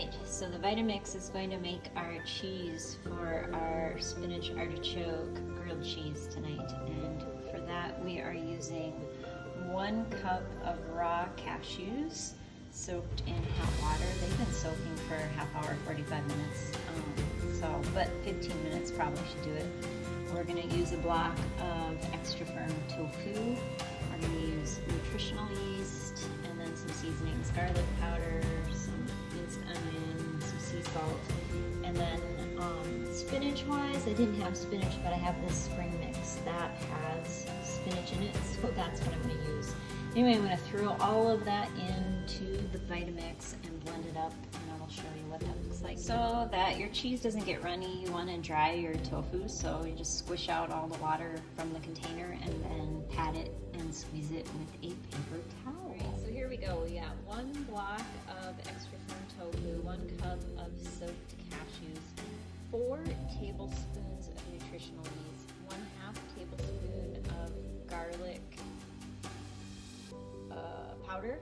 Alright, so the Vitamix is going to make our cheese for our spinach artichoke grilled cheese tonight. And for that we are using 1 cup of raw cashews soaked in hot water. They've been soaking for a half hour, 45 minutes. But 15 minutes probably should do it. We're going to use a block of extra firm tofu. We're going to use nutritional yeast and then some seasonings, garlic powder, some minced onion, some sea salt. And then spinach wise, I didn't have spinach, but I have this spring mix that has spinach in it, so that's what I'm going to use. Anyway, I'm going to throw all of that into the Vitamix and blend it up, and I will show you what that looks like. So that your cheese doesn't get runny, you want to dry your tofu, so you just squish out all the water from the container and then pat it and squeeze it with a paper towel. Right, so here we go. We got 1 block of extra firm tofu, 1 cup of soaked cashews, 4 tablespoons of nutritional yeast, 1/2 tablespoon of garlic powder,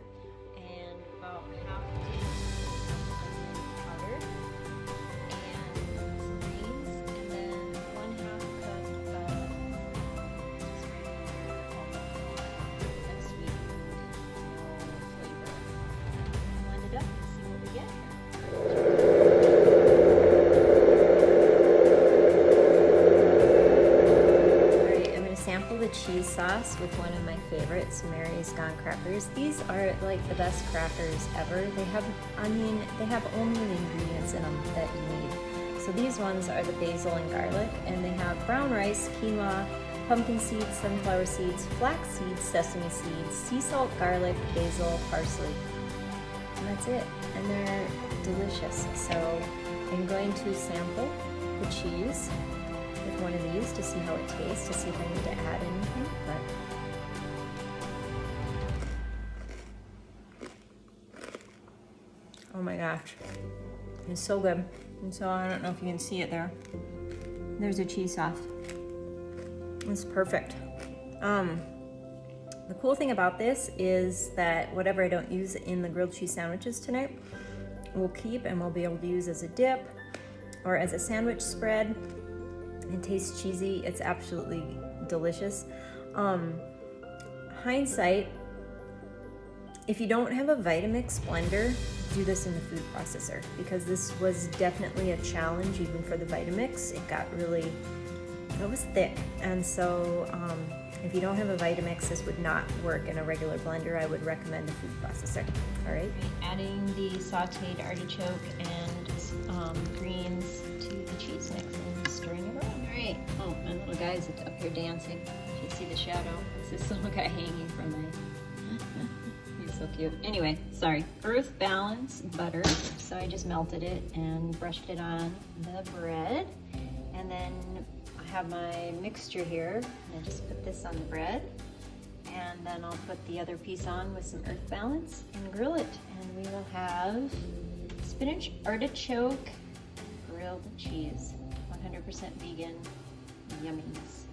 and about 1/2 tablespoon of onion powder, and some greens, and then 1/2 cup of just regular unsweetened, no flavor. Blend it up and see what we get. Sample the cheese sauce with one of my favorites, Mary's Gone crackers. These are like the best crackers ever. They have only the ingredients in them that you need. So these ones are the basil and garlic, and they have brown rice, quinoa, pumpkin seeds, sunflower seeds, flax seeds, sesame seeds, sea salt, garlic, basil, parsley. And that's it. And they're delicious. So I'm going to sample the cheese with one of these to see how it tastes, to see if I need to add anything. But oh my gosh, it's so good. And so I don't know if you can see it there. There's a cheese sauce. It's perfect. The cool thing about this is that whatever I don't use in the grilled cheese sandwiches tonight, we'll keep and we'll be able to use as a dip or as a sandwich spread. It tastes cheesy. It's absolutely delicious. Hindsight, if you don't have a Vitamix blender, do this in the food processor, because this was definitely a challenge even for the Vitamix. It was thick. And so if you don't have a Vitamix, this would not work in a regular blender. I would recommend a food processor. All right. Adding the sauteed artichoke and greens to the cheese mix and stirring it around. All right. Oh, my little guy's up here dancing. You see the shadow? It's this little guy hanging from my... He's so cute. Anyway, sorry. Earth Balance butter. So I just melted it and brushed it on the bread. And then I have my mixture here. And I just put this on the bread. And then I'll put the other piece on with some Earth Balance and grill it. And we will have spinach artichoke grilled cheese. 100% vegan yumminess.